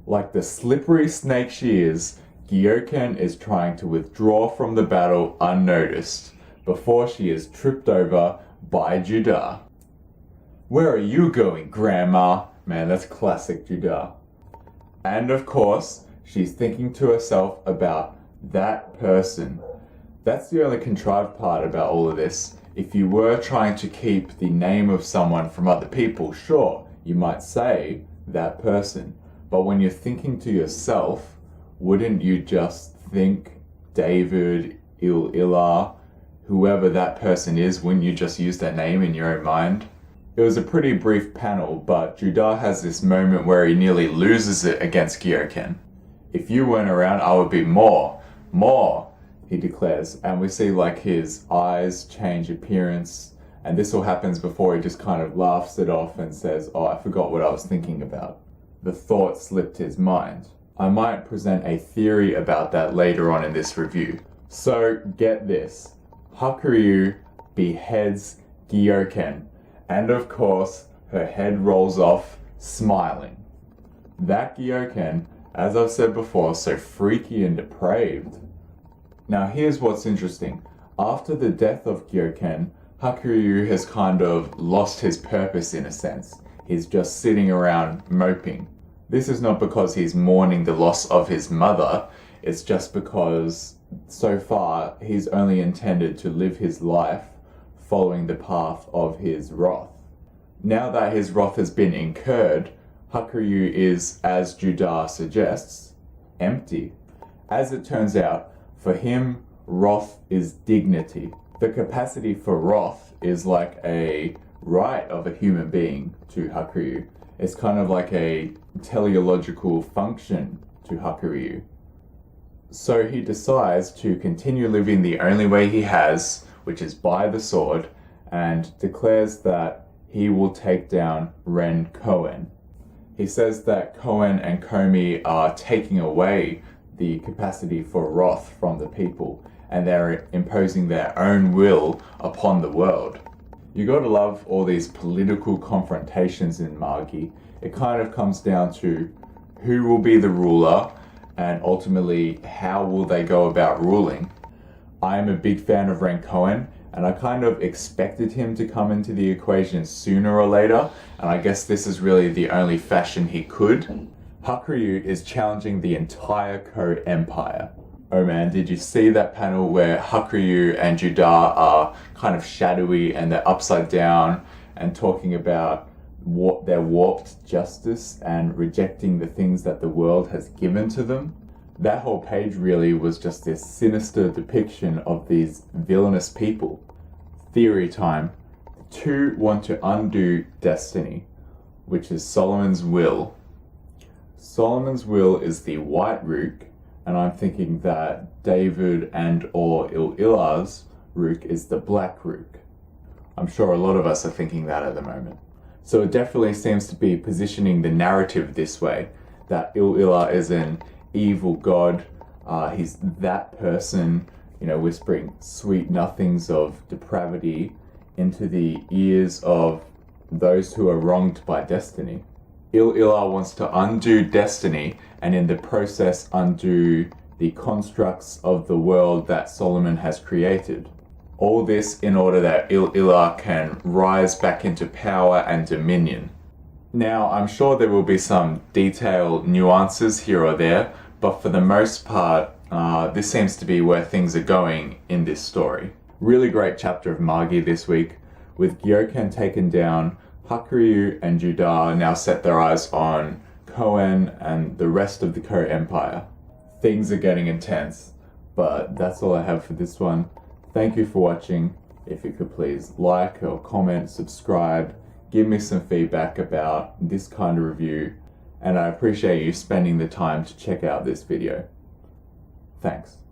Like the slippery snake she is, KOUEN is trying to withdraw from the battle unnoticed before she is tripped over by Judah. "Where are you going, Grandma?" Man, that's classic Judah. And of course, she's thinking to herself about that person. That's the only contrived part about all of this. If you were trying to keep the name of someone from other people, sure, you might say that person. But when you're thinking to yourself, wouldn't you just think David, Ilah, whoever that person is, wouldn't you just use their name in your own mind? It was a pretty brief panel, but Judah has this moment where he nearly loses it against KOUEN. "If you weren't around, I would be more, he declares. And we see like his eyes change appearance, and this all happens before he just kind of laughs it off and says, "Oh, I forgot what I was thinking about." The thought slipped his mind. I might present a theory about that later on in this review. So get this, Hakuryu beheads KOUEN, and of course her head rolls off smiling. That KOUEN, as I've said before, so freaky and depraved. Now here's what's interesting. After the death of KOUEN, Hakuryu has kind of lost his purpose in a sense. He's just sitting around moping. This is not because he's mourning the loss of his mother, it's just because so far he's only intended to live his life following the path of his wrath. Now that his wrath has been incurred, Hakuryu is, as Judah suggests, empty. As it turns out, for him, wrath is dignity. The capacity for wrath is like a right of a human being to Hakuryu. It's kind of like a teleological function to Hakuryu. So he decides to continue living the only way he has, which is by the sword, and declares that he will take down Ren KOUEN. He says that KOUEN and Komi are taking away the capacity for wrath from the people, and they're imposing their own will upon the world. You gotta love all these political confrontations in Magi. It kind of comes down to who will be the ruler and ultimately how will they go about ruling. I am a big fan of Ren KOUEN, and I kind of expected him to come into the equation sooner or later, and I guess this is really the only fashion he could. Hakuryu is challenging the entire KOUEN empire. Oh man, did you see that panel where Hakuryu and Judah are kind of shadowy and they're upside down and talking about their warped justice and rejecting the things that the world has given to them? That whole page really was just this sinister depiction of these villainous people. Theory time. Two want to undo destiny, which is Solomon's will. Solomon's will is the white rook, and I'm thinking that David and or Ilah's rook is the black rook. I'm sure a lot of us are thinking that at the moment. So it definitely seems to be positioning the narrative this way, that Ilah is an evil god, he's that person, whispering sweet nothings of depravity into the ears of those who are wronged by destiny. Ilah wants to undo destiny and in the process undo the constructs of the world that Solomon has created. All this in order that Ilah can rise back into power and dominion. Now, I'm sure there will be some detailed nuances here or there, but for the most part, this seems to be where things are going in this story. Really great chapter of Magi this week, with KOUEN taken down. Hakuryu and Judah now set their eyes on KOUEN and the rest of the KOUEN empire. Things are getting intense, but that's all I have for this one. Thank you for watching. If you could please like or comment, subscribe, give me some feedback about this kind of review, and I appreciate you spending the time to check out this video. Thanks.